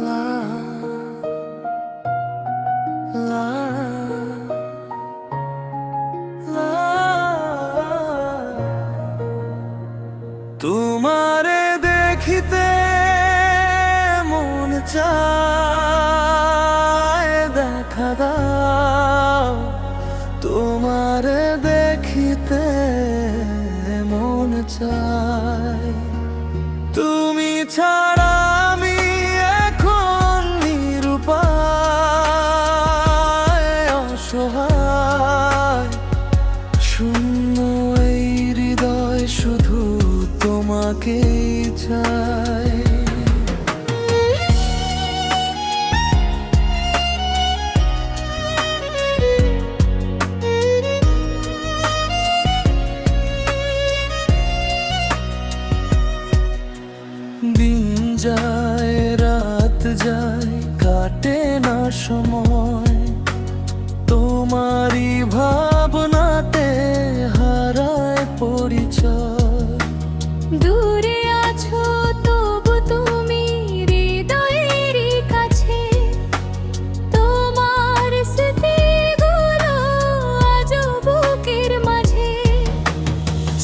লা লা লা তোমারে দেখিতে মন চায়, দেখা দাও তোমারে দেখিতে মন চায়। তুমি ছাড়া আমি এখন নিরুপায়, অসহায় শূন্য এই হৃদয় শুধু তোমাকেই চায়। দিন যায় রাত যায় কাটে না সময়, তোমারই ভাবনাতে হারায় পরিচয়। দূরে আছো তবু তুমি হৃদয়ের কাছে, তোমার স্মৃতিগুলো আজও বুকের মাঝে।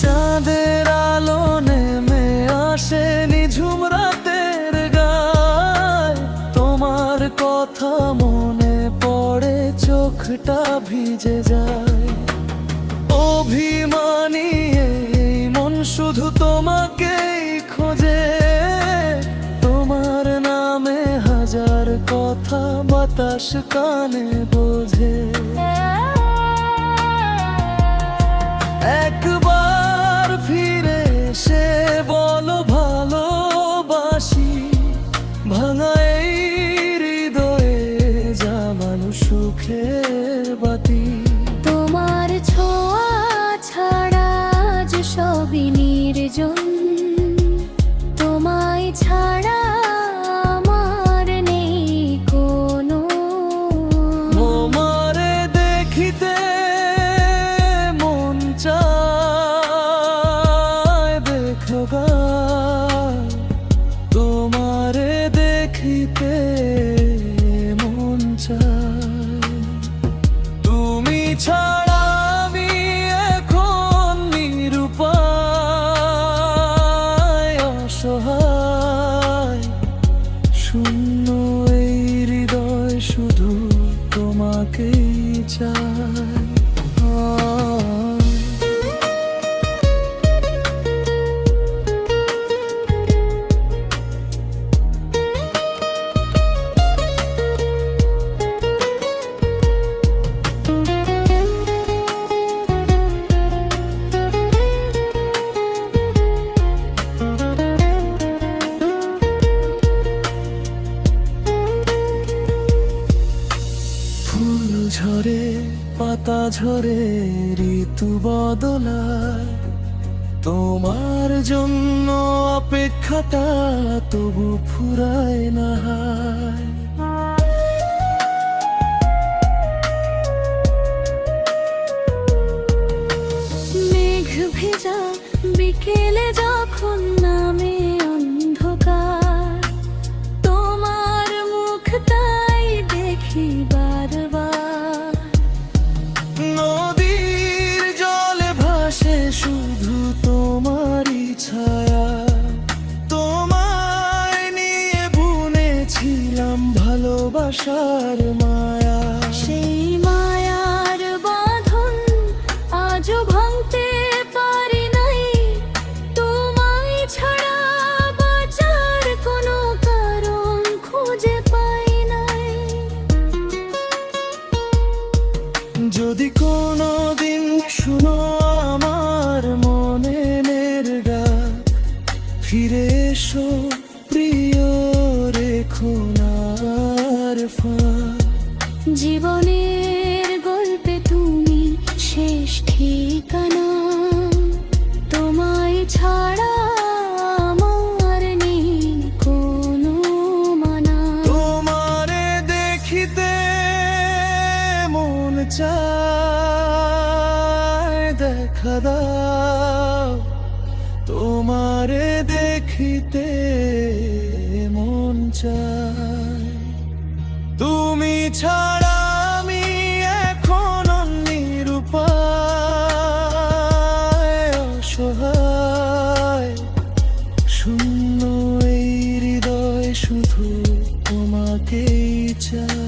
চাঁদের আলো নেমে আসে নিঝুম রাতের গায়, তোমার কথা মনে পড়ে চোখটা ভিজে যায়। অভিমানী এই মন শুধু তোমাকেই খোঁজে, তোমার নামে হাজার কথা বাতাস কানে বোঝে। একবার ফিরে এসে বলো ভালোবাসি, ভাঙা এই হৃদয়ে জ্বালানো সুখের বাতি। তোমার ছোঁয়া ছাড়া আজ সবই নির্জন, তোমায় ছাড়া আমার নেই কোনো। তোমারে দেখিতে মন চায়, দেখো গা তোমারে দেখিতে মন চায়। তুমি ছাড়া আমি এখন নিরুপায়, অসহায় শূন্য এই হৃদয় শুধু তোমাকেই চায়। ফুল ঝরে পাতা ঝরে ঋতু বদলায়, তোমার জন্য অপেক্ষাটা তবু ফুরায় না হায়। মেঘ ভেজা বিকেলে যখন নামে অন্ধকার, তোমার মুখ তাই দেখি বারবার। নদীর জলে ভাসে শুধু তোমারই ছায়া, তোমায় নিয়ে বুনেছিলাম ভালোবাসার মায়া। সেই মায়ার বাঁধন আজও ভাঙতে পারি নাই, তোমায় ছাড়া বাঁচার কোনো কারণ খুঁজে পাই নাই। যদি কোনো দিন শুনো আমার মনের ডাক, ফিরে এসো প্রিয়, রেখো না আর ফাঁক। জীবনের গল্পে তুমি শেষ ঠিকানা, তোমায় ছাড়া আমার নেই কোনো মানা। তোমারে দেখিতে মন চায়, দেখা দাও তোমারে দেখিতে মন চায়। ছাড়া আমি এখন নিরুপায়, অসহায়, শূন্য এই হৃদয় শুধু তোমাকেই চায়।